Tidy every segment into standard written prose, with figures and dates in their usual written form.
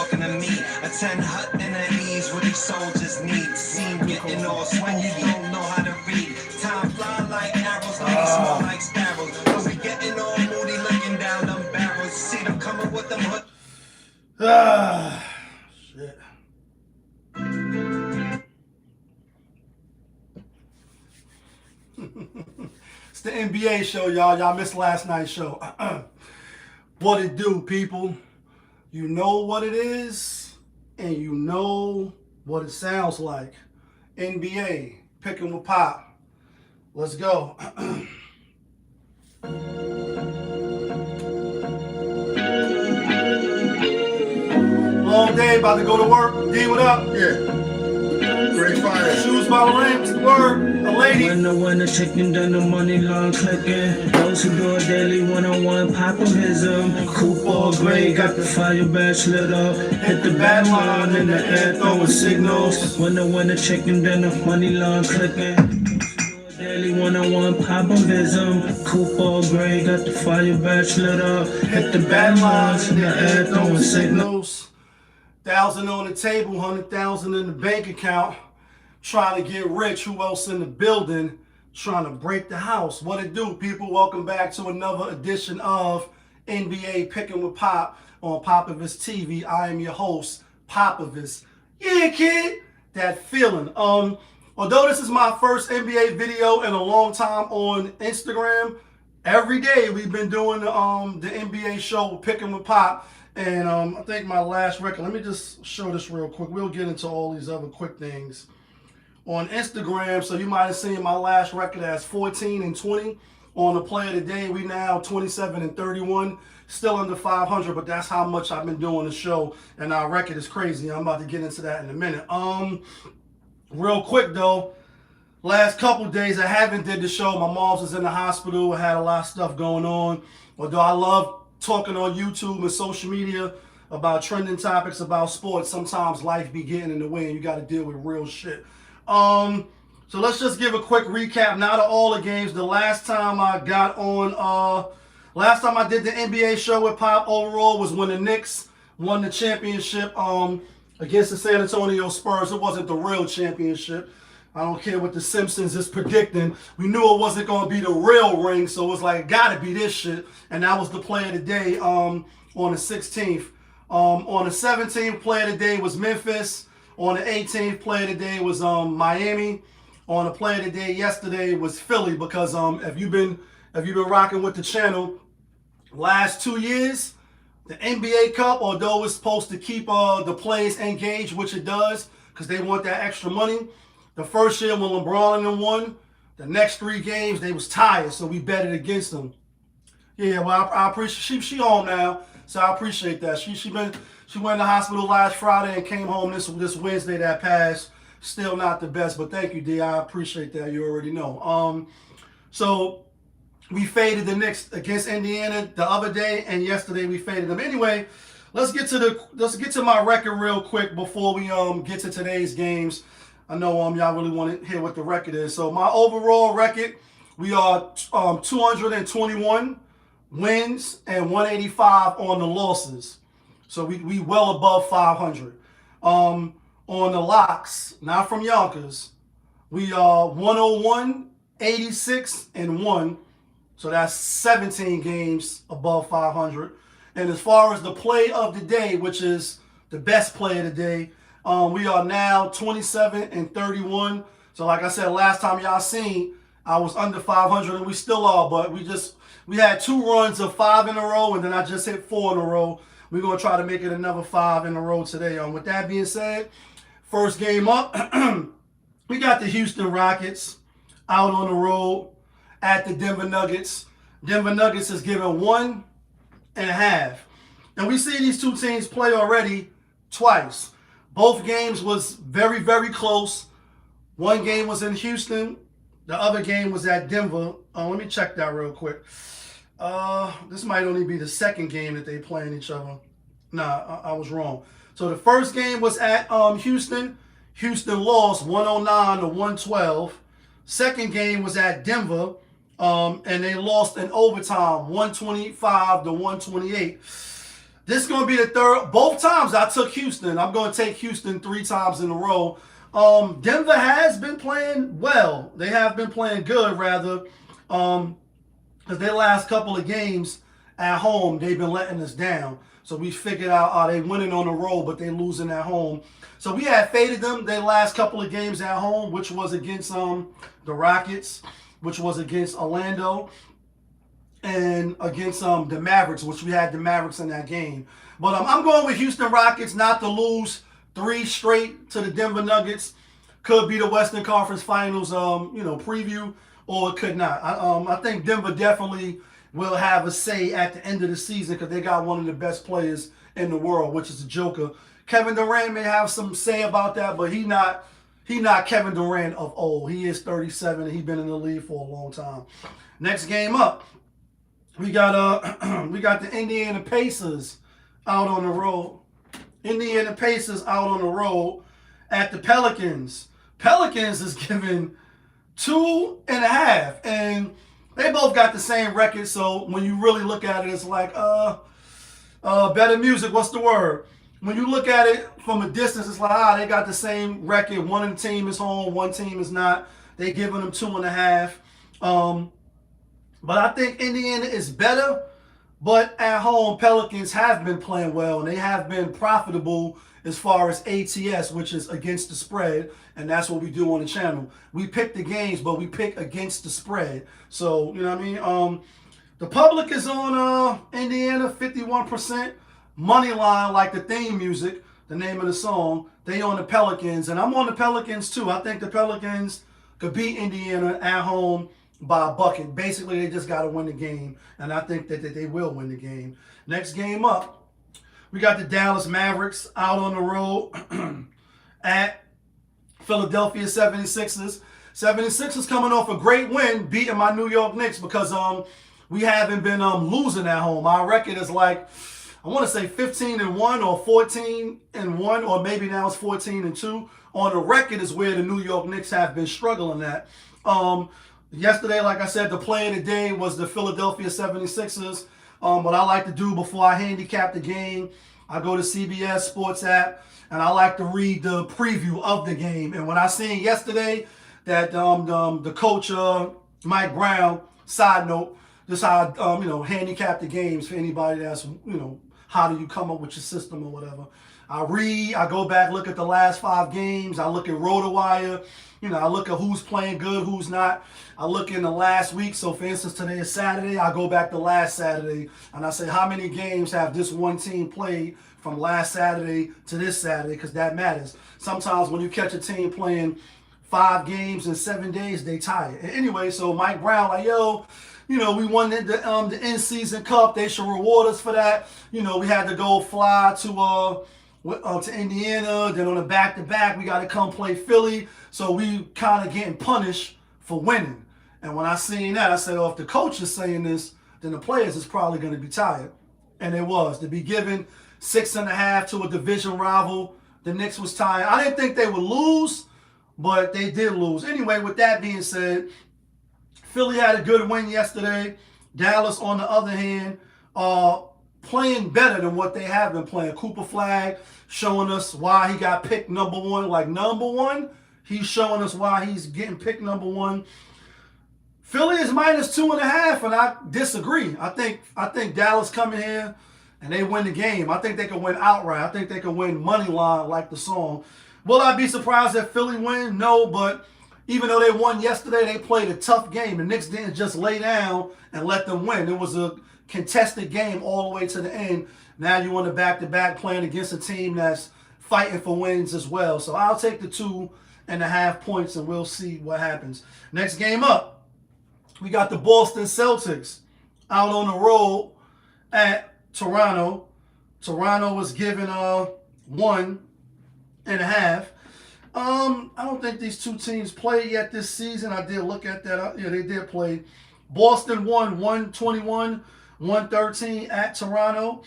talking to me. A 10 hut and at ease what these soldiers need. Scene getting lost when you don't know how to read. Time fly like arrows, don't be small like sparrows. Don't be getting all moody looking down them barrels. See them coming with them hood. Shit. It's the NBA show, y'all. Y'all missed last night's show. What it do, people? You know what it is, and you know what it sounds like. NBA, picking with Pop. Let's go. Long day, about to go to work. D, what up? Yeah. Great fire. Shoes by the rims, word, a lady. When the chicken done the money long clicking. Those who do it daily one-on-one popohism. Coupe all gray, got the fire badge lit up. Hit the bat line in the air throwing signals. When the chicken done the money long clicking. Daily one-on-one popohism. Coupe all gray, got the fire badge lit up. Hit the bat lines in the air throwing signals. 1,000 on the table, 100,000 in the bank account. Trying to get rich. Who else in the building? Trying to break the house. What it do, people? Welcome back to another edition of NBA Picking with Pop on Popovich TV. I am your host, Popovich. Yeah, kid. That feeling. Although this is my first NBA video in a long time on Instagram, every day we've been doing the NBA show Picking with Pop. And I think my last record, let me just show this real quick. We'll get into all these other quick things. On Instagram, so you might have seen my last record as 14 and 20. On the play of the day, we now 27 and 31. Still under 500, but that's how much I've been doing the show. And our record is crazy. I'm about to get into that in a minute. Real quick though, last couple days I haven't did the show. My mom's was in the hospital. I had a lot of stuff going on. Although I love talking on YouTube and social media about trending topics about sports, sometimes life be getting in the way and you got to deal with real shit. So let's just give a quick recap now to all the games. The last time I got on, last time I did the NBA show with Pop overall was when the Knicks won the championship against the San Antonio Spurs. It wasn't the real championship. I don't care what the Simpsons is predicting. We knew it wasn't going to be the real ring, so it was like, gotta be this shit. And that was the play of the day on the 16th. On the 17th, play of the day was Memphis. On the 18th, play of the day was Miami. On the play of the day yesterday was Philly, because if you've been rocking with the channel, last 2 years, the NBA Cup, although it's supposed to keep the players engaged, which it does, because they want that extra money. The first year when LeBron and them won, the next 3 games they was tired, so we betted against them. Yeah, well, I appreciate she home now, so I appreciate that. She went in the hospital last Friday and came home this Wednesday that passed. Still not the best, but thank you, D. I appreciate that. You already know. So we faded the Knicks against Indiana the other day, and yesterday we faded them. Anyway, let's get to my record real quick before we get to today's games. I know y'all really want to hear what the record is. So my overall record, we are 221 wins and 185 on the losses. So we well above 500. On the locks, not from Yonkers, we are 101, 86, and 1. So that's 17 games above 500. And as far as the play of the day, which is the best play of the day, we are now 27 and 31. So like I said, last time y'all seen, I was under 500 and we still are, but we had 2 runs of 5 in a row and then I just hit 4 in a row. We're going to try to make it another 5 in a row today. With that being said, first game up, we got the Houston Rockets out on the road at the Denver Nuggets. Denver Nuggets is giving 1.5. And we see these two teams play already twice. Both games was very, very close. One game was in Houston. The other game was at Denver. Let me check that real quick. This might only be the second game that they playing each other. Nah, I was wrong. So the first game was at Houston. Houston lost 109 to 112. Second game was at Denver. And they lost in overtime 125 to 128. This is going to be the third. Both times I took Houston. I'm going to take Houston 3 times in a row. Denver has been playing well. They have been playing good, rather. Because their last couple of games at home, they've been letting us down. So we figured out, they winning on the road, but they losing at home. So we had faded them their last couple of games at home, which was against the Rockets, which was against Orlando, and against the Mavericks, which we had the Mavericks in that game. But I'm going with Houston Rockets not to lose 3 straight to the Denver Nuggets. Could be the Western Conference Finals, preview, or it could not. I think Denver definitely will have a say at the end of the season because they got one of the best players in the world, which is the Joker. Kevin Durant may have some say about that, but he not Kevin Durant of old. He is 37 and he's been in the league for a long time. Next game up, we got the Indiana Pacers out on the road. Indiana Pacers out on the road at the Pelicans. Pelicans is giving 2.5, and they both got the same record. So when you really look at it, it's like better music. What's the word? When you look at it from a distance, it's like they got the same record. One of the team is home, one team is not. They giving them 2.5. But I think Indiana is better. But at home, Pelicans have been playing well, and they have been profitable as far as ATS, which is against the spread, and that's what we do on the channel. We pick the games, but we pick against the spread. So, you know what I mean? The public is on Indiana, 51%. Money line, like the theme music, the name of the song, they on the Pelicans, and I'm on the Pelicans too. I think the Pelicans could beat Indiana at home by a bucket. Basically, they just got to win the game, and I think that they will win the game. Next game up, we got the Dallas Mavericks out on the road at Philadelphia 76ers. 76ers coming off a great win, beating my New York Knicks because we haven't been losing at home. Our record is like, I want to say 15-1 or 14-1, or maybe now it's 14-2. On the record is where the New York Knicks have been struggling at. Yesterday, like I said, the play of the day was the Philadelphia 76ers. What I like to do before I handicap the game, I go to CBS Sports app, and I like to read the preview of the game. And when I seen yesterday that the coach, Mike Brown, side note, this how I, handicap the games for anybody that's, how do you come up with your system or whatever. I read, I go back, look at the last 5 games. I look at RotoWire. I look at who's playing good, who's not. I look in the last week. So, for instance, today is Saturday. I go back to last Saturday, and I say, how many games have this one team played from last Saturday to this Saturday? Because that matters. Sometimes when you catch a team playing 5 games in 7 days, they tie it. And anyway, so Mike Brown, like, we won the in-season cup. They should reward us for that. We had to go fly to Indiana. Then on the back-to-back, we got to come play Philly. So we kind of getting punished for winning. And when I seen that, I said, if the coach is saying this, then the players is probably going to be tired. And it was. To be given 6.5 to a division rival, the Knicks was tired. I didn't think they would lose, but they did lose. Anyway, with that being said, Philly had a good win yesterday. Dallas, on the other hand, playing better than what they have been playing. Cooper Flag showing us why he got picked number 1. Like number 1, he's showing us why he's getting picked number 1. Philly is -2.5, and I disagree. I think Dallas coming here and they win the game. I think they can win outright. I think they can win money line like the song. Will I be surprised if Philly win? No, but even though they won yesterday, they played a tough game. The Knicks didn't just lay down and let them win. It was a contested game all the way to the end. Now you want to back-to-back playing against a team that's fighting for wins as well. So I'll take the 2.5 points, and we'll see what happens. Next game up, we got the Boston Celtics out on the road at Toronto. Toronto was given 1.5. I don't think these two teams played yet this season. I did look at that. Yeah, they did play. Boston won 121-113 at Toronto.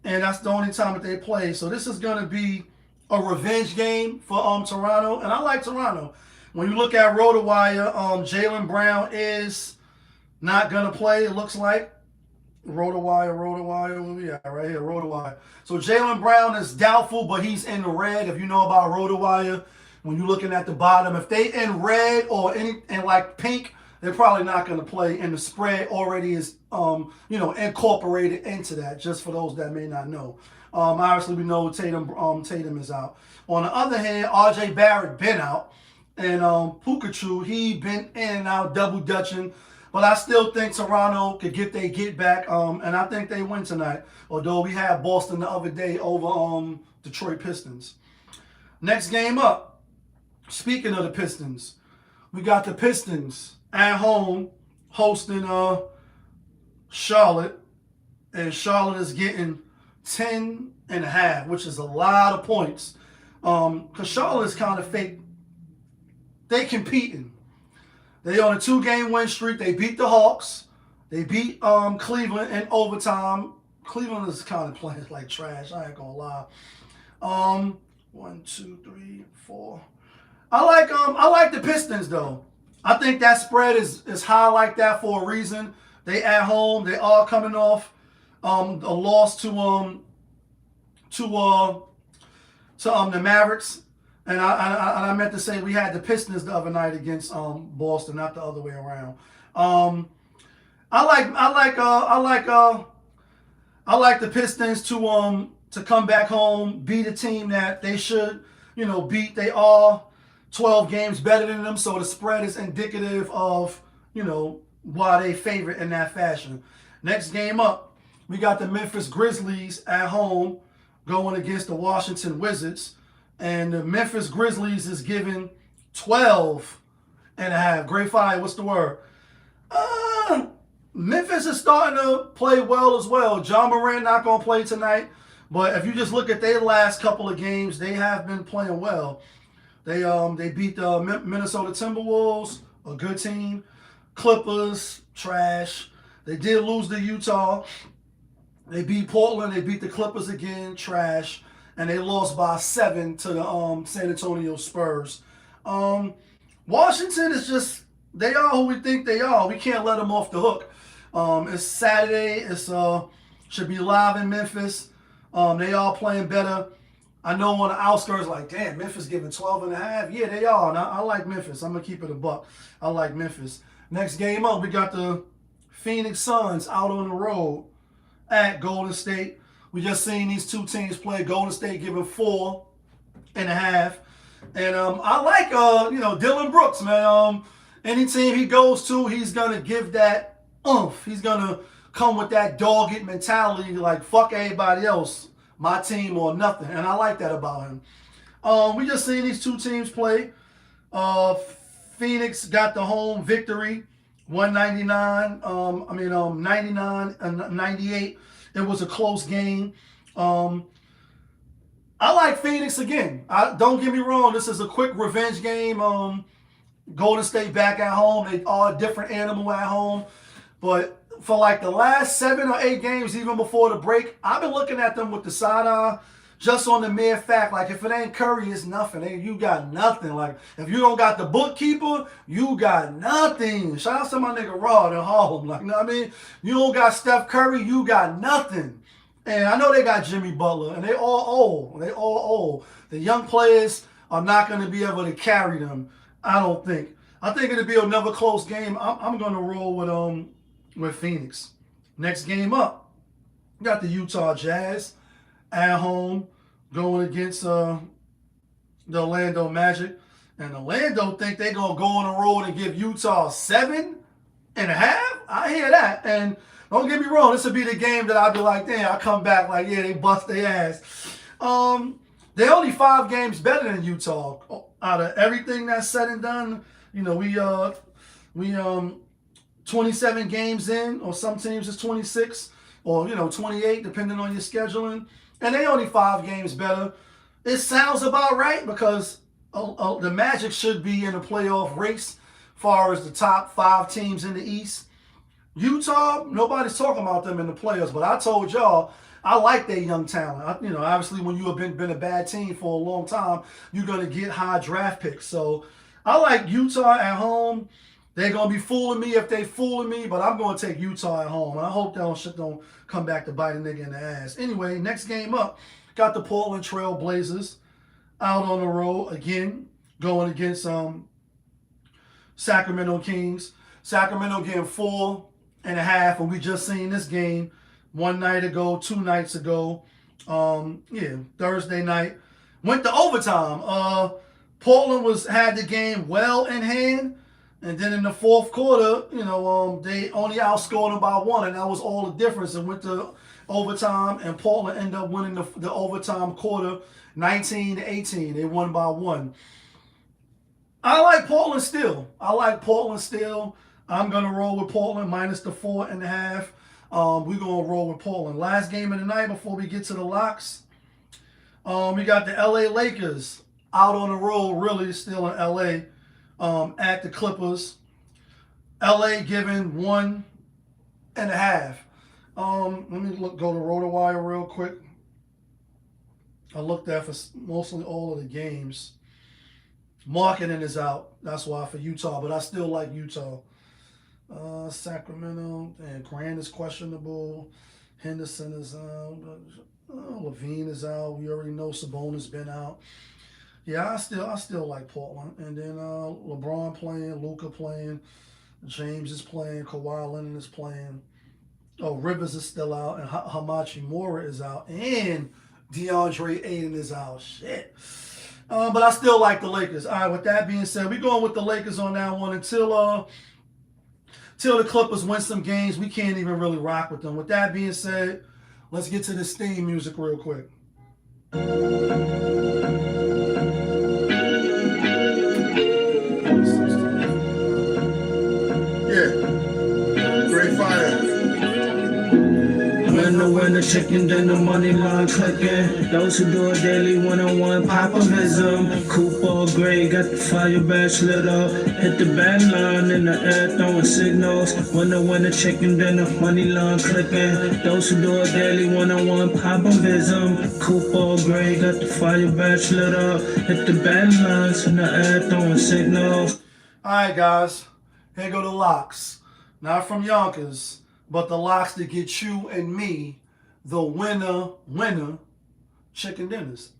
And that's the only time that they played. So this is going to be a revenge game for Toronto. And I like Toronto. When you look at RotoWire, Jaylen Brown is not going to play, it looks like. RotoWire, where we at? Right here, RotoWire. So Jaylen Brown is doubtful, but he's in the red. If you know about RotoWire, when you're looking at the bottom, if they in red or in like pink, they're probably not going to play. And the spread already is, incorporated into that. Just for those that may not know. Obviously, we know Tatum is out. On the other hand, R.J. Barrett been out, and Pikachu, he been in and out double dutching. But I still think Toronto could get back, and I think they win tonight. Although we had Boston the other day over Detroit Pistons. Next game up. Speaking of the Pistons, we got the Pistons at home hosting Charlotte, and Charlotte is getting 10.5, which is a lot of points. Because Charlotte is kind of fake. They competing. They on a 2-game win streak. They beat the Hawks. They beat Cleveland in overtime. Cleveland is kind of playing like trash. I ain't gonna lie. 1, 2, 3, 4. I like the Pistons though. I think that spread is high like that for a reason. They at home. They are coming off a loss to the Mavericks. And I meant to say we had the Pistons the other night against Boston, not the other way around. I like the Pistons to come back home, beat a team that they should, beat. They are 12 games better than them, so the spread is indicative of, why they favorite in that fashion. Next game up, we got the Memphis Grizzlies at home going against the Washington Wizards. And the Memphis Grizzlies is giving 12.5. Great fire, what's the word? Memphis is starting to play well as well. John Morant not going to play tonight. But if you just look at their last couple of games, they have been playing well. They beat the Minnesota Timberwolves, a good team. Clippers, trash. They did lose to Utah. They beat Portland. They beat the Clippers again, trash. And they lost by 7 to the San Antonio Spurs. Washington is just, they are who we think they are. We can't let them off the hook. It's Saturday. It's should be live in Memphis. They are playing better. I know on the outskirts, like, damn, Memphis giving 12.5. Yeah, they are. And I like Memphis. I'm going to keep it a buck. I like Memphis. Next game up, we got the Phoenix Suns out on the road at Golden State. We just seen these two teams play. Golden State giving 4.5. And I like, Dylan Brooks, man. Any team he goes to, he's going to give that oomph. He's going to come with that dogged mentality, like, fuck everybody else, my team or nothing. And I like that about him. We just seen these two teams play. Phoenix got the home victory, 99 and 98. It was a close game. I like Phoenix again. Don't get me wrong. This is a quick revenge game. Golden State back at home. They are a different animal at home. But for like the last 7 or 8 games, even before the break, I've been looking at them with the side eye just on the mere fact, like, if it ain't Curry, it's nothing. You got nothing. Like, if you don't got the bookkeeper, you got nothing. Shout out to my nigga Rod in Harlem. Like, you know what I mean? You don't got Steph Curry, you got nothing. And I know they got Jimmy Butler, and they all old. They all old. The young players are not going to be able to carry them, I don't think. I think it'll be another close game. I'm going to roll with Phoenix. Next game up, we got the Utah Jazz at home going against the Orlando Magic. And Orlando think they're going to go on the road and give Utah 7.5. I hear that. And don't get me wrong, this will be the game that I'll be like, damn, I come back like, yeah, they bust their ass. They're only 5 games better than Utah. Out of everything that's said and done, we 27 games in, or some teams is 26, or 28, depending on your scheduling. And they only 5 games better. It sounds about right because the Magic should be in a playoff race as far as the top 5 teams in the East. Utah, nobody's talking about them in the playoffs, but I told y'all, I like their young talent. Obviously, when you have been a bad team for a long time, you're going to get high draft picks. So I like Utah at home. They're going to be fooling me if they fooling me, but I'm going to take Utah at home. I hope that shit don't come back to bite a nigga in the ass. Anyway, next game up, got the Portland Trail Blazers out on the road again, going against Sacramento Kings. Sacramento getting 4.5, and we just seen this game one night ago, 2 nights ago. Thursday night. Went to overtime. Portland had the game well in hand, and then in the fourth quarter, they only outscored them by 1, and that was all the difference. And went to overtime, and Portland ended up winning the overtime quarter, 19-18. They won by 1. I like Portland still. I'm gonna roll with Portland minus the 4.5. We're gonna roll with Portland. Last game of the night before we get to the locks. We got the LA Lakers out on the road, really still in LA, at the Clippers. LA giving 1.5. Let me go to RotoWire real quick. I looked at for mostly all of the games. Marketing is out. That's why for Utah, but I still like Utah. Sacramento, and Grant is questionable. Henderson is out. Levine is out. We already know Sabonis been out. Yeah, I still like Portland. And then LeBron playing, Luka playing, James is playing, Kawhi Leonard is playing. Oh, Rivers is still out, and Hamachi Mora is out, and DeAndre Ayton is out. Shit. But I still like the Lakers. All right, with that being said, we're going with the Lakers on that one until the Clippers win some games. We can't even really rock with them. With that being said, let's get to this theme music real quick. Yeah. Great fire. When the chicken, then the money line clicking. Those who do it daily, one-on-one popovism. Coupe all gray, got the fire badge lit up. Hit the band line in the air, throwing signals. When the chicken, then the money line clicking. Those who do it daily, one-on-one popovism. Coupe all gray, got the fire badge lit up. Hit the band lines in the air, throwing signals. All right, guys. Here go the locks. Not from Yonkers, but the locks that get you and me the winner chicken dinners.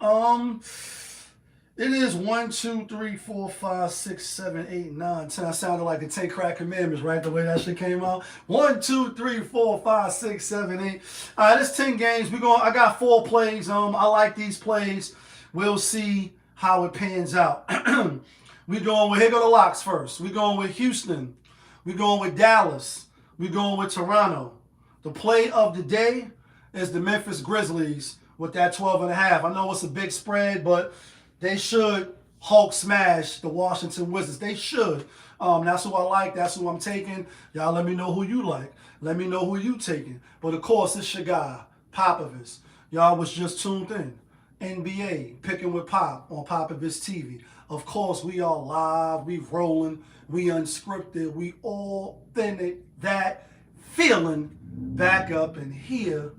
It is 1, 2, 3, 4, 5, 6, 7, 8, 9, 10. I sounded like the 10 Crack Commandments, right? The way that shit came out. 1, 2, 3, 4, 5, 6, 7, 8. All right, it's 10 games. I got 4 plays. I like these plays. We'll see how it pans out. Here go the locks first. We're going with Houston. We're going with Dallas. We're going with Toronto. The play of the day is the Memphis Grizzlies with that 12.5. I know it's a big spread, but they should Hulk smash the Washington Wizards. They should. That's who I like. That's who I'm taking. Y'all let me know who you like. Let me know who you taking. But of course, it's your guy, Popovich. Y'all was just tuned in. NBA, Picking with Pop on Popovich TV. Of course, we are live. We rolling. We unscripted. We authentic. That feeling back up in here.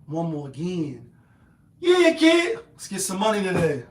One more again. Yeah, kid. Let's get some money today.